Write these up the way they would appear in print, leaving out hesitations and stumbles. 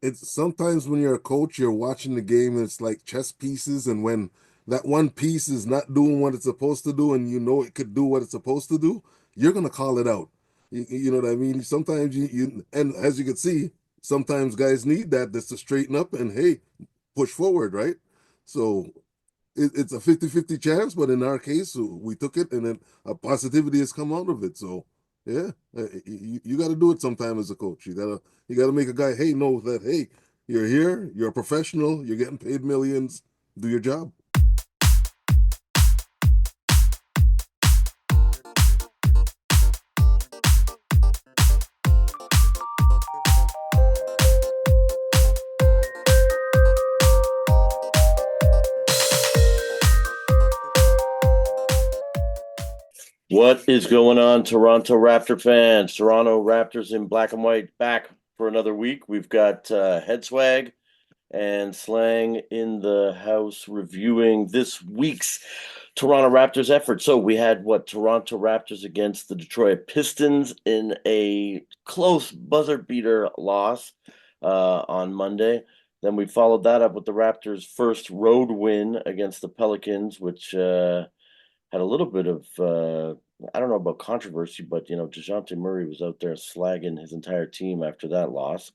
It's sometimes when you're a coach, you're watching the game, and it's like chess pieces, and when that one piece is not doing what it's supposed to do, and you know it could do what it's supposed to do, you're gonna call it out. You know what I mean? Sometimes and as you can see, sometimes guys need that just to straighten up and hey, push forward, right? So it's a 50-50 chance, but in our case, we took it, and then a positivity has come out of it. So yeah, you got to do it sometime as a coach. You gotta make a guy, hey, know that hey, you're here, you're a professional, you're getting paid millions, do your job. What is going on, Toronto Raptor fans? Toronto Raptors in black and white back for another week. We've got HEADSWAG and Slang in the house reviewing this week's Toronto Raptors effort. So we had Toronto Raptors against the Detroit Pistons in a close buzzer beater loss on Monday. Then we followed that up with the Raptors' first road win against the Pelicans, which had a little bit of I don't know about controversy, but DeJounte Murray was out there slagging his entire team after that loss.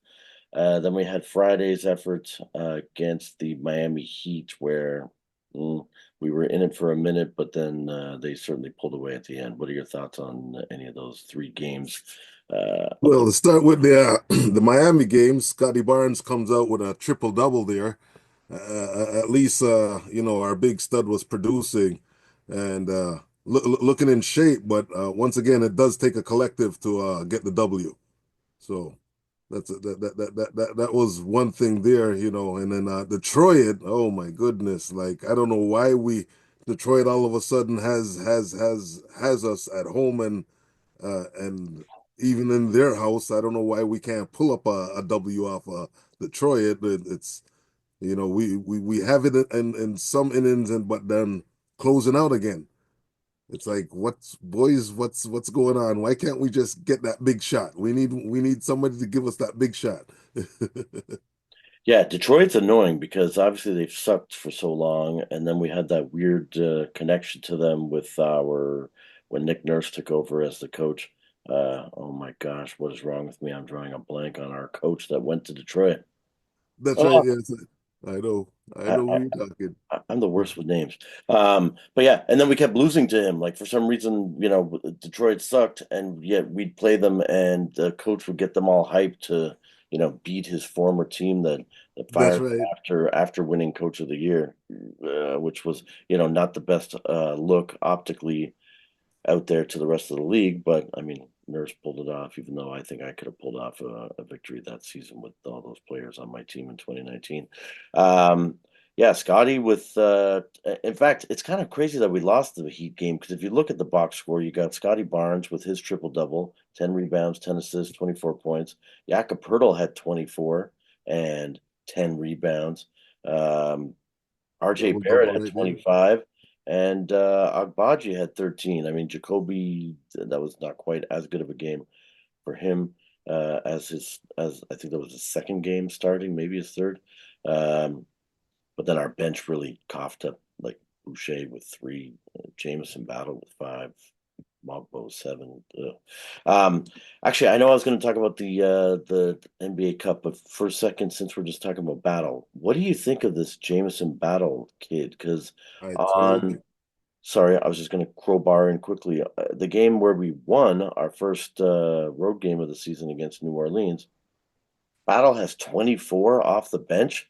Then we had Friday's effort against the Miami Heat, where we were in it for a minute, but then they certainly pulled away at the end. What are your thoughts on any of those three games? Of Well, the to start with the the Miami game, Scottie Barnes comes out with a triple double there. At least our big stud was producing and looking in shape, but once again, it does take a collective to get the W. So that was one thing there, and then Detroit, oh my goodness, like I don't know why we Detroit all of a sudden has us at home and even in their house, I don't know why we can't pull up a W off Detroit. It's we have it in some innings, and but then closing out again. It's like, what's boys, what's going on? Why can't we just get that big shot? We need somebody to give us that big shot. Yeah, Detroit's annoying because obviously they've sucked for so long, and then we had that weird connection to them with our when Nick Nurse took over as the coach. Oh my gosh, what is wrong with me? I'm drawing a blank on our coach that went to Detroit. That's right. Oh, Yes, I know. I I, know I, who you're talking. I'm the worst with names. But yeah, and then we kept losing to him. Like for some reason, Detroit sucked, and yet we'd play them, and the coach would get them all hyped to, beat his former team that That's fired him right. after winning Coach of the Year, which was, not the best look optically out there to the rest of the league. But I mean, Nurse pulled it off, even though I think I could have pulled off a victory that season with all those players on my team in 2019. Yeah, Scottie with in fact, it's kind of crazy that we lost the Heat game because if you look at the box score, you got Scottie Barnes with his triple double, 10 rebounds, 10 assists, 24 points. Jakob Poeltl had 24 and 10 rebounds. Um, RJ Double Barrett double had right there. 25 and Agbaji had 13. I mean, Jacoby, that was not quite as good of a game for him as I think that was his second game starting, maybe his third. Um, but then our bench really coughed up like Boucher with three, Jameson Battle with five, Mogbo seven. Ugh. Um, Actually, I know I was going to talk about the NBA Cup, but for a second, since we're just talking about Battle, what do you think of this Jameson Battle kid? Because I told on you. sorry, I was just going to crowbar in quickly. The game where we won our first road game of the season against New Orleans, Battle has 24 off the bench.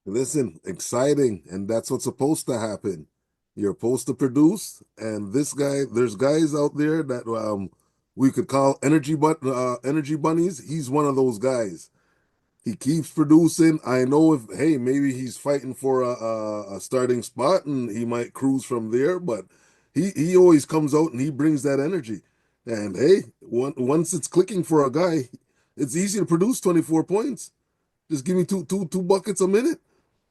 Listen, exciting, and that's what's supposed to happen. You're supposed to produce, and this guy, there's guys out there that we could call energy bunnies. He's one of those guys. He keeps producing. I know if hey, maybe he's fighting for a starting spot and he might cruise from there, but he always comes out and he brings that energy. And hey, once it's clicking for a guy, it's easy to produce 24 points. Just give me two buckets a minute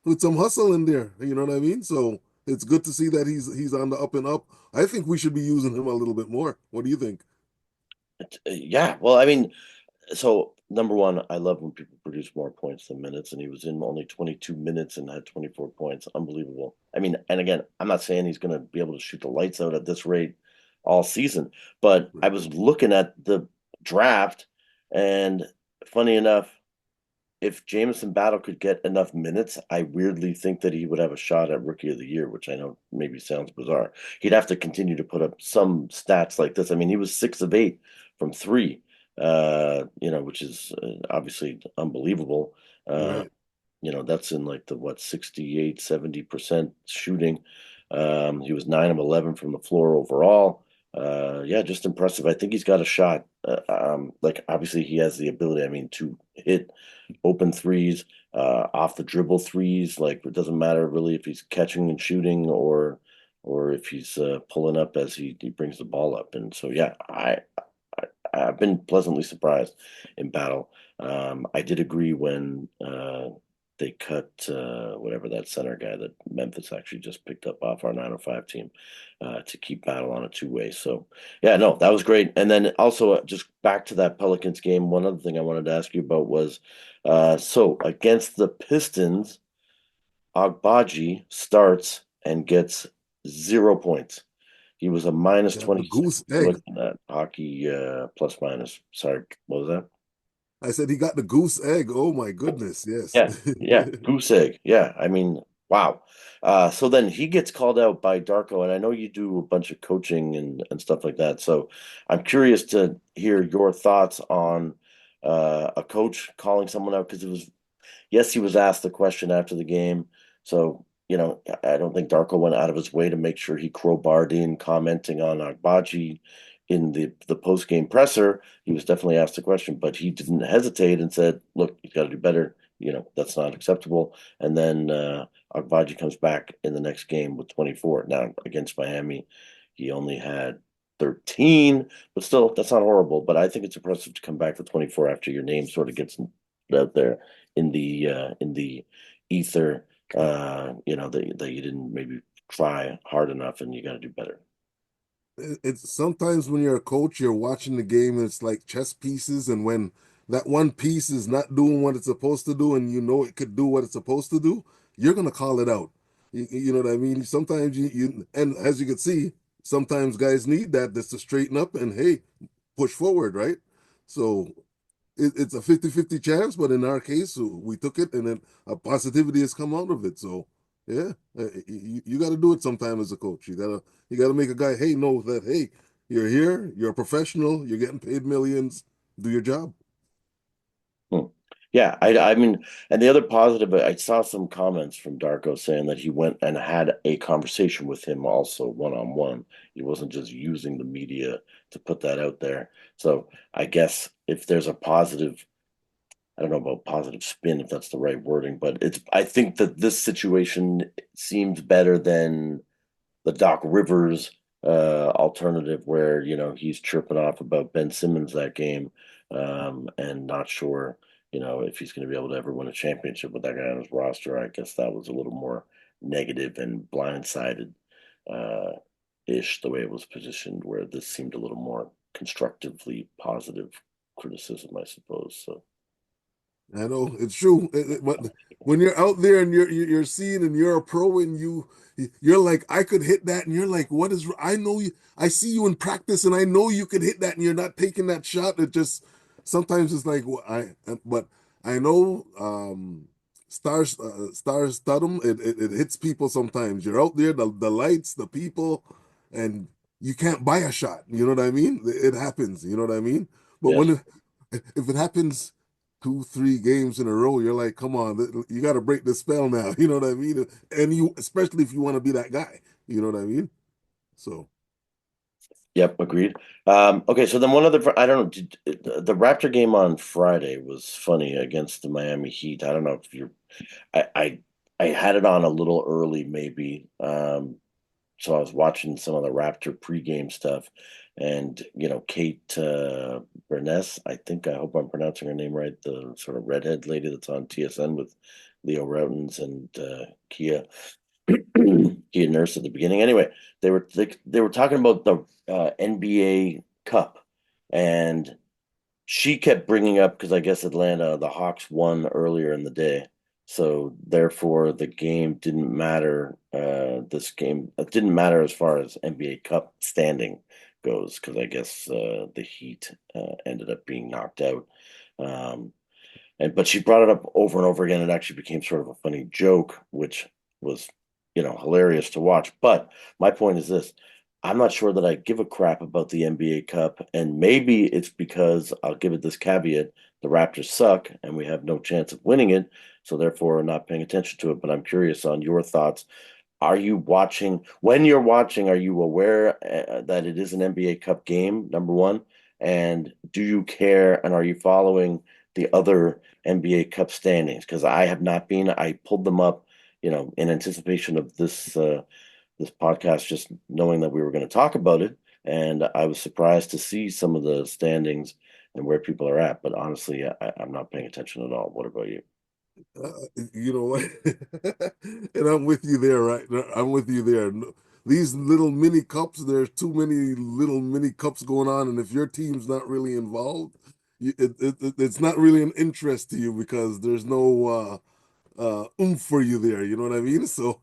with some hustle in there. You know what I mean? So it's good to see that he's on the up and up. I think we should be using him a little bit more. What do you think? Yeah, well, I mean, so number one, I love when people produce more points than minutes, and he was in only 22 minutes and had 24 points. Unbelievable. I mean, and again, I'm not saying he's going to be able to shoot the lights out at this rate all season, but I Right. was looking at the draft, and funny enough, if Jameson Battle could get enough minutes, I weirdly think that he would have a shot at Rookie of the Year, which I know maybe sounds bizarre. He'd have to continue to put up some stats like this. I mean, he was 6 of 8 from three, which is obviously unbelievable. Uh, Right. that's in like the what 68, 70% shooting. He was 9 of 11 from the floor overall. Yeah, just impressive. I think he's got a shot. Like obviously he has the ability, I mean, to hit open threes, off the dribble threes. Like it doesn't matter really if he's catching and shooting or if he's pulling up as he brings the ball up. And so yeah, I've been pleasantly surprised in battle. I did agree when they cut whatever that center guy that Memphis actually just picked up off our 905 team to keep battle on a two-way. So, yeah, no, that was great. And then also just back to that Pelicans game, one other thing I wanted to ask you about was so against the Pistons, Agbaji starts and gets 0 points. He was a minus Got the 26. goose You're egg. looking at hockey plus minus. Sorry, what was that? I said he got the goose egg. Oh my goodness. Yes. Yeah, yeah, goose egg. Yeah, I mean, wow. So then he gets called out by Darko, and I know you do a bunch of coaching and stuff like that. So I'm curious to hear your thoughts on a coach calling someone out because it was yes, he was asked the question after the game. So, I don't think Darko went out of his way to make sure he crowbarred in commenting on Agbaji in the post game presser. He was definitely asked the question, but he didn't hesitate and said, "Look, you got to do better. That's not acceptable." And then Agbaji comes back in the next game with 24. Now against Miami, he only had 13, but still, that's not horrible. But I think it's impressive to come back with 24 after your name sort of gets out there in the ether, that you didn't maybe try hard enough and you got to do better. It's sometimes when you're a coach, you're watching the game and it's like chess pieces, and when that one piece is not doing what it's supposed to do, and you know it could do what it's supposed to do, you're gonna call it out. You know what I mean? Sometimes and as you can see, sometimes guys need that just to straighten up and hey, push forward, right? So it's a 50-50 chance, but in our case, we took it and then a positivity has come out of it. So yeah, you got to do it sometime as a coach. You gotta make a guy, hey, know that hey, you're here, you're a professional, you're getting paid millions, do your job. Hmm. Yeah, I mean, and the other positive, I saw some comments from Darko saying that he went and had a conversation with him also one on one. He wasn't just using the media to put that out there. So I guess if there's a positive, I don't know about positive spin if that's the right wording, but I think that this situation seems better than the Doc Rivers alternative where he's tripping off about Ben Simmons that game, and not sure if he's going to be able to ever win a championship with that guy on his roster. I guess that was a little more negative and blindsided uh, ish the way it was positioned, where this seemed a little more constructively positive criticism, I suppose. So I know it's true, but when you're out there and you're seeing and you're a pro and you're like I could hit that and you're like what is I know you I see you in practice and I know you could hit that and you're not taking that shot. It just sometimes it's like but I know stars stardom it hits people sometimes. You're out there the lights the people and you can't buy a shot. You know what I mean? It happens. You know what I mean? But yes, if it happens 2, 3 games in a row, you're like, come on, you got to break the spell now. You know what I mean? And you, especially if you want to be that guy, you know what I mean? So, yep, agreed. Okay, so then one other, I don't know, the Raptor game on Friday was funny against the Miami Heat. I don't know if you're, I, I, I had it on a little early, maybe. So I was watching some of the Raptor pregame stuff, and Kate Burness, I hope I'm pronouncing her name right, the sort of redhead lady that's on TSN with Leo Routens and Kia. He had nursed at the beginning. Anyway, they were talking about the NBA Cup, and she kept bringing up because I guess Atlanta, the Hawks won earlier in the day, so therefore the game didn't matter. This game it didn't matter as far as NBA Cup standing goes because I guess the Heat ended up being knocked out. Um, and but she brought it up over and over again. It actually became sort of a funny joke, which was, hilarious to watch. But my point is this. I'm not sure that I give a crap about the NBA Cup, and maybe it's because I'll give it this caveat: the Raptors suck, and we have no chance of winning it, so therefore not paying attention to it. But I'm curious on your thoughts. Are you watching? When you're watching, are you aware that it is an NBA Cup game? Number one, and do you care? And are you following the other NBA Cup standings? Because I have not been. I pulled them up, in anticipation of this podcast, just knowing that we were going to talk about it. And I was surprised to see some of the standings and where people are at. But honestly, I'm not paying attention at all. What about you? Uh, you know what? And I'm with you there, right? I'm with you there. These little mini cups, there's too many little mini cups going on, and if your team's not really involved, it's not really an interest to you because there's no oomph for you there. You know what I mean? So,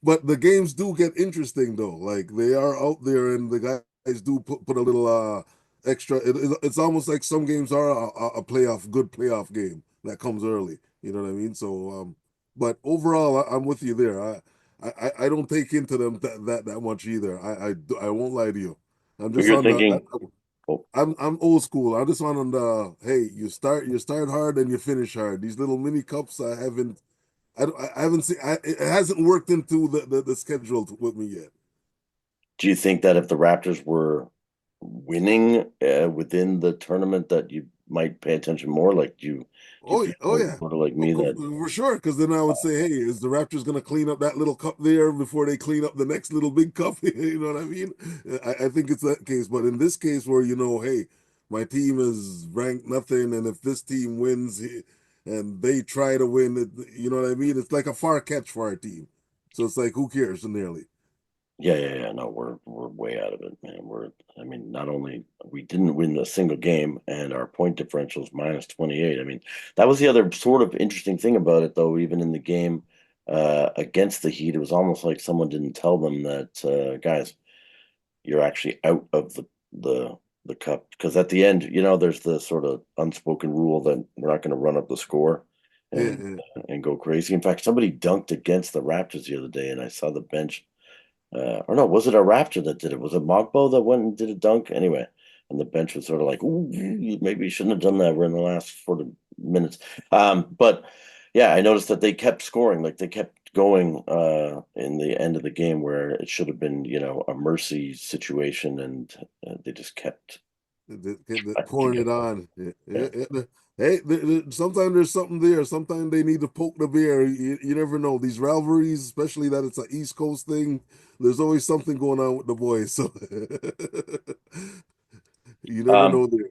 but the games do get interesting though. Like they are out there, and the guys do put a little extra. It's almost like some games are a playoff, good playoff game that comes early. You know what I mean? So, but overall, I'm with you there. I don't take into them that much either. I won't lie to you. I'm But just you're on the. thinking, oh, I'm old school. I just want on the hey, you start hard and you finish hard. These little mini cups I haven't seen it hasn't worked into the schedule with me yet. do you think that if the Raptors were winning within the tournament, that you might pay attention more? Like, do you Oh yeah, oh feel yeah. sort of like me that For sure, because then I would say, hey, is the Raptors going to clean up that little cup there before they clean up the next little big cup? You know what I mean? I think it's that case, but in this case, where hey, my team is ranked nothing, and if this team wins and they try to win, you know what I mean? It's like a far catch for our team, so it's like who cares nearly. yeah. No, we're way out of it, man. I mean, not only we didn't win a single game, and our point differential is minus 28. I mean, that was the other sort of interesting thing about it, though. Even in the game against the Heat, it was almost like someone didn't tell them that, guys, you're actually out of the cup because at the end, there's the sort of unspoken rule that we're not going to run up the score Yeah, and yeah. and go crazy. In fact, somebody dunked against the Raptors the other day, and I saw the bench. Or no, was it a Raptor that did it? Was it Mogbo that went and did a dunk? Anyway, and the bench was sort of like, "Ooh, maybe you shouldn't have done that. We're in the last 40 minutes." But yeah, I noticed that they kept scoring, like they kept going in the end of the game where it should have been, a mercy situation, and they just kept. Pouring it on. Yeah, Yeah, yeah, yeah. Hey, sometimes there's something there. Sometimes they need to poke the bear. You never know. These rivalries, especially that it's an East Coast thing, there's always something going on with the boys. So you never Um, know there.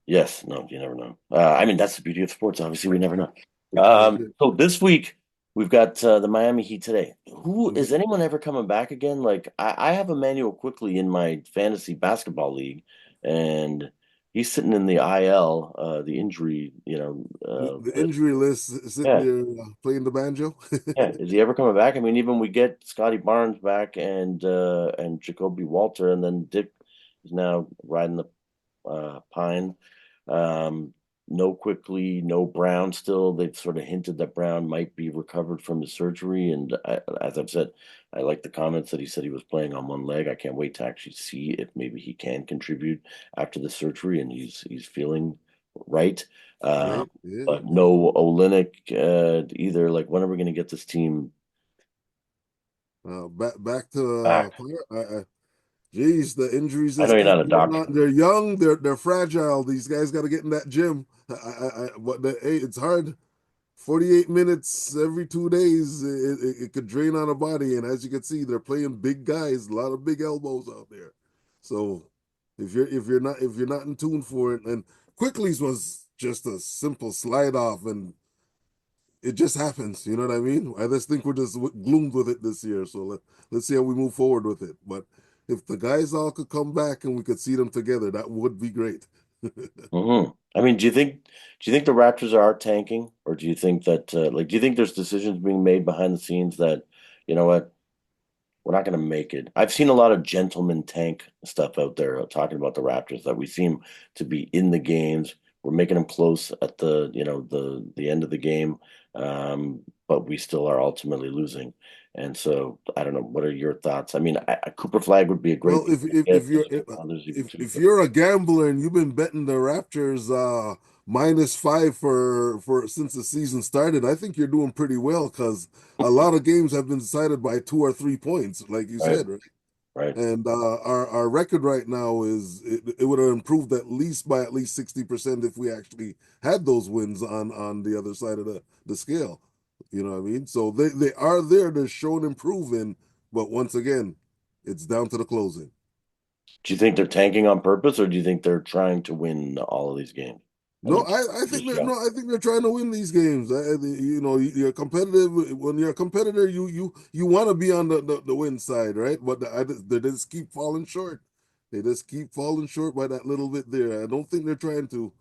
yes, no, you never know. I mean, that's the beauty of sports. Obviously, we never know. Yeah. So this week we've got the Miami Heat today. Who is Mhm. anyone ever coming back again? Like I have Emmanuel quickly in my fantasy basketball league, and he's sitting in the IL, the injury. The injury list sitting Yeah, there playing the banjo. yeah. Is he ever coming back? I mean, even we get Scottie Barnes back and Jacoby Walter, and then Dick is now riding the Pine. Um, no Quickly, no Brown still. They've sort of hinted that Brown might be recovered from his surgery. And as I've said, I like the comments that he said he was playing on one leg. I can't wait to actually see if maybe he can contribute after the surgery and he's feeling right. Um, Right. Yeah. but no Olenek either. Like, when are we going to get this team Back to back? geez, the injuries I just know you're keep not a going doctor. on. They're young. They're fragile. These guys got to get in that gym. Hey, it's hard. 48 minutes every 2 days, it could drain on a body. And as you can see, they're playing big guys, a lot of big elbows out there. So if you're not in tune for it, and Quickly's was just a simple slide off, and it just happens. You know what I mean? I just think we're just gloomed with it this year. So let's see how we move forward with it. But if the guys all could come back and we could see them together, that would be great. I mean, do you think the Raptors are tanking, or do you think that do you think there's decisions being made behind the scenes that, you know what, we're not going to make it? I've seen a lot of gentleman tank stuff out there talking about the Raptors that we seem to be in the games. We're making them close at the end of the game, but we still are ultimately losing. And so I don't know. What are your thoughts? I mean, Cooper Flag would be a great Well, pick to get. There's a couple others you could if too. you're a gambler and you've been betting the Raptors -5 for since the season started, I think you're doing pretty well because a lot of games have been decided by 2 or 3 points, like you Right, said, right? right. And our record right now is it would have improved at least by at least 60% if we actually had those wins on the other side of the scale. You know what I mean? So they are there to show and improving, but once again, it's down to the closing. Do you think they're tanking on purpose, or do you think they're trying to win all of these games? And No, I think just young, I think they're trying to win these games. You know, you're competitive. When you're a competitor, you want to be on the win side, right? But they just keep falling short. They just keep falling short by that little bit there. I don't think they're trying to.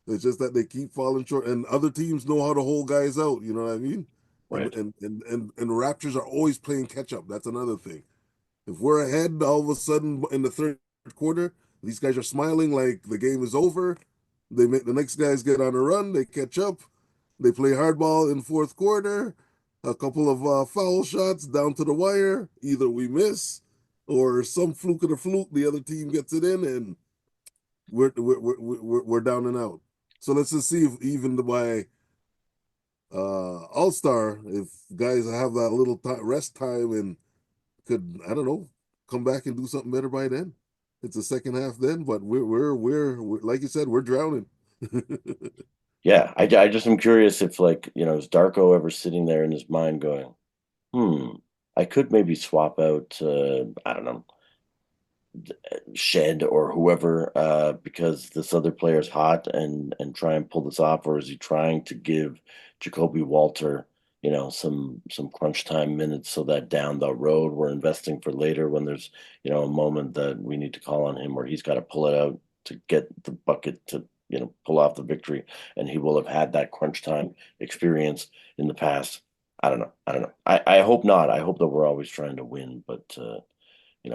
It's just that they keep falling short, and other teams know how to hold guys out. You know what I mean? right? And the Raptors are always playing catch up. That's another thing. If we're ahead all of a sudden in the third quarter, these guys are smiling like the game is over. They make the next guys get on a run. They catch up. They play hardball in fourth quarter. A couple of foul shots down to the wire. Either we miss or some fluke of the fluke. The other team gets it in, and we're down and out. So let's just see if even by All Star, if guys have that little rest time and could, I don't know, come back and do something better by then. It's the second half then, but we're like you said, we're drowning. Yeah, I just am curious if is Darko ever sitting there in his mind going, I could maybe swap out I don't know, Shed or whoever because this other player's hot and try and pull this off, or is he trying to give Jacoby Walter, some crunch time minutes so that down the road we're investing for later when there's, a moment that we need to call on him where he's got to pull it out to get the bucket to, pull off the victory, and he will have had that crunch time experience in the past. I don't know. I don't know. I hope not. I hope that we're always trying to win, but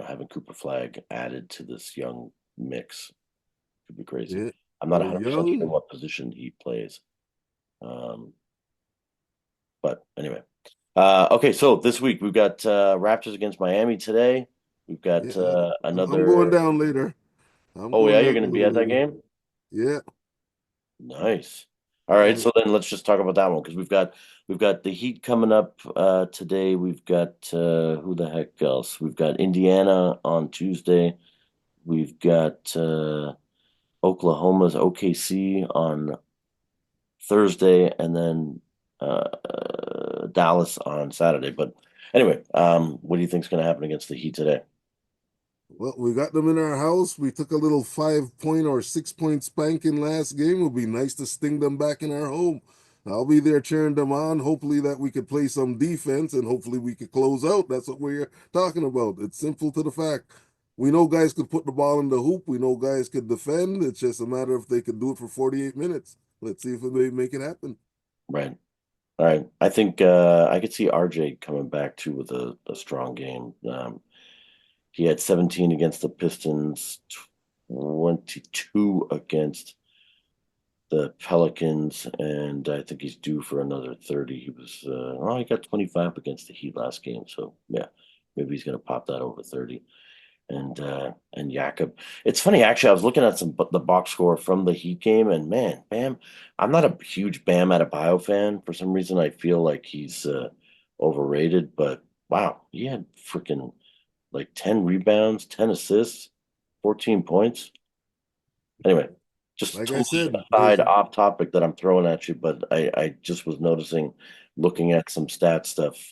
having Cooper Flag added to this young mix could be crazy. Yeah, I'm not we're 100% sure young. what position he plays. Um, but anyway. Okay, so this week we've got Raptors against Miami today. We've got Yeah, I'm going another. down later. I'm Oh, yeah, going you're down going a to be little at that later. game? Yeah, Nice. All right, so then let's just talk about that one because we've got the Heat coming up today. We've got who the heck else? We've got Indiana on Tuesday. We've got Oklahoma's OKC on Thursday, and then Dallas on Saturday. But anyway, what do you think is going to happen against the Heat today? well, we got them in our house. We took a little 5 point or 6 point spanking last game. It would be nice to sting them back in our home. I'll be there cheering them on. Hopefully that we could play some defense and hopefully we could close out. That's what we're talking about. It's simple to the fact. We know guys could put the ball in the hoop. We know guys could defend. It's just a matter if they could do it for 48 minutes. Let's see if they make it happen. Right. All right. I think I could see RJ coming back too with a strong game. He had 17 against the Pistons, 22 against the Pelicans, and I think he's due for another 30. He got 25 against the Heat last game, so yeah, maybe he's going to pop that over 30. And Jakob. It's funny actually. I was looking at the box score from the Heat game, and man, Bam. I'm not a huge Bam Adebayo fan. For some reason, I feel like he's overrated. But wow, he had freaking like 10 rebounds, 10 assists, 14 points. Anyway, just Like I totally said, aside off topic that I'm throwing at you, but I just was noticing, looking at some stat stuff.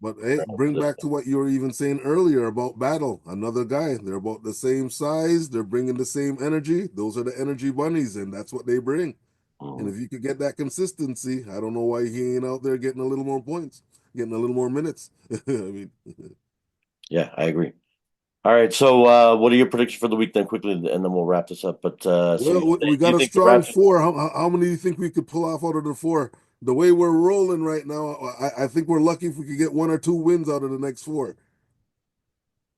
but hey, bring back to what you were even saying earlier about Battle. Another guy. They're about the same size. They're bringing the same energy. Those are the energy bunnies, and that's what they bring. And Mhm. if you could get that consistency, I don't know why he ain't out there getting a little more points, getting a little more minutes. I mean, Yeah, I agree. All right. So, what are your predictions for the week then, quickly, and then we'll wrap this up. But so Well, we do you got a think the strong Raptors? four. How many do you think we could pull off out of the four? The way we're rolling right now, I think we're lucky if we could get one or two wins out of the next four.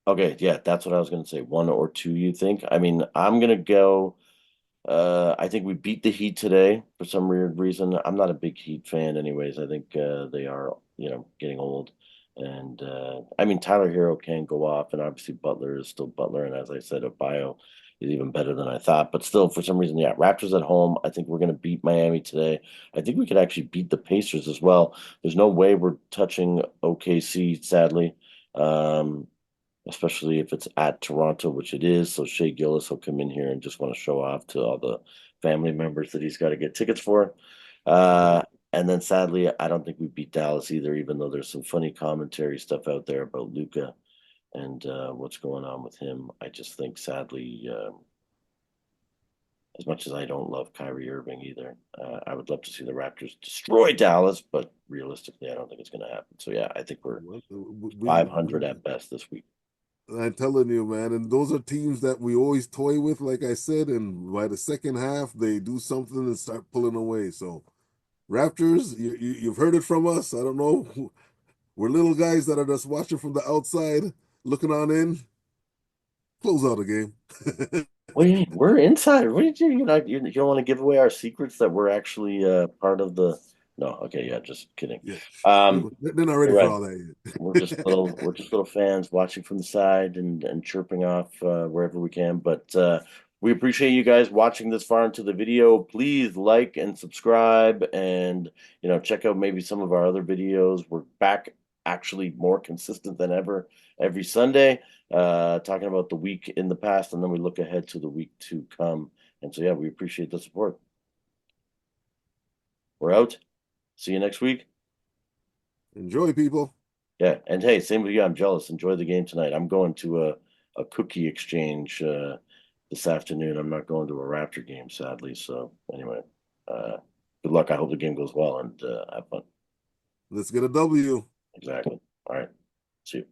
Okay, yeah, that's what I was going to say. One or two, you think? I mean, I'm going to go. I think we beat the Heat today for some weird reason. I'm not a big Heat fan, anyways. I think they are, getting old. And I mean, Tyler Hero can go off, and obviously Butler is still Butler. And as I said, Bio is even better than I thought. But still, for some reason, yeah, Raptors at home. I think we're going to beat Miami today. I think we could actually beat the Pacers as well. There's no way we're touching OKC, sadly. Um, Especially if it's at Toronto, which it is. So Shea Gillis will come in here and just want to show off to all the family members that he's got to get tickets for. Yep. Uh, and then sadly, I don't think we beat Dallas either, even though there's some funny commentary stuff out there about Luca and what's going on with him. I just think sadly, as much as I don't love Kyrie Irving either, I would love to see the Raptors destroy Dallas, but realistically, I don't think it's going to happen. So yeah, I think we're Well, 500 at best this week. I'm telling you, man, and those are teams that we always toy with, like I said, and by the second half, they do something and start pulling away. So, Raptors, you've heard it from us. I don't know. We're little guys that are just watching from the outside, looking on in. Close out the game. Wait, we're inside. What did you don't want to give away our secrets that we're actually part of the. No, okay, yeah, just kidding. Yeah, they're not ready You're for right. all that We're yet. just little fans watching from the side and chirping off wherever we can. But we appreciate you guys watching this far into the video. Please like and subscribe, and check out maybe some of our other videos. We're back actually more consistent than ever every Sunday, talking about the week in the past, and then we look ahead to the week to come. And so yeah, we appreciate the support. We're out. See you next week. Enjoy, people. Yeah, and hey, same with you. I'm jealous. Enjoy the game tonight. I'm going to a cookie exchange this afternoon. I'm not going to a Raptor game, sadly. So anyway, uh, good luck. I hope the game goes well and have fun. Let's get a W. Exactly. All right. See you.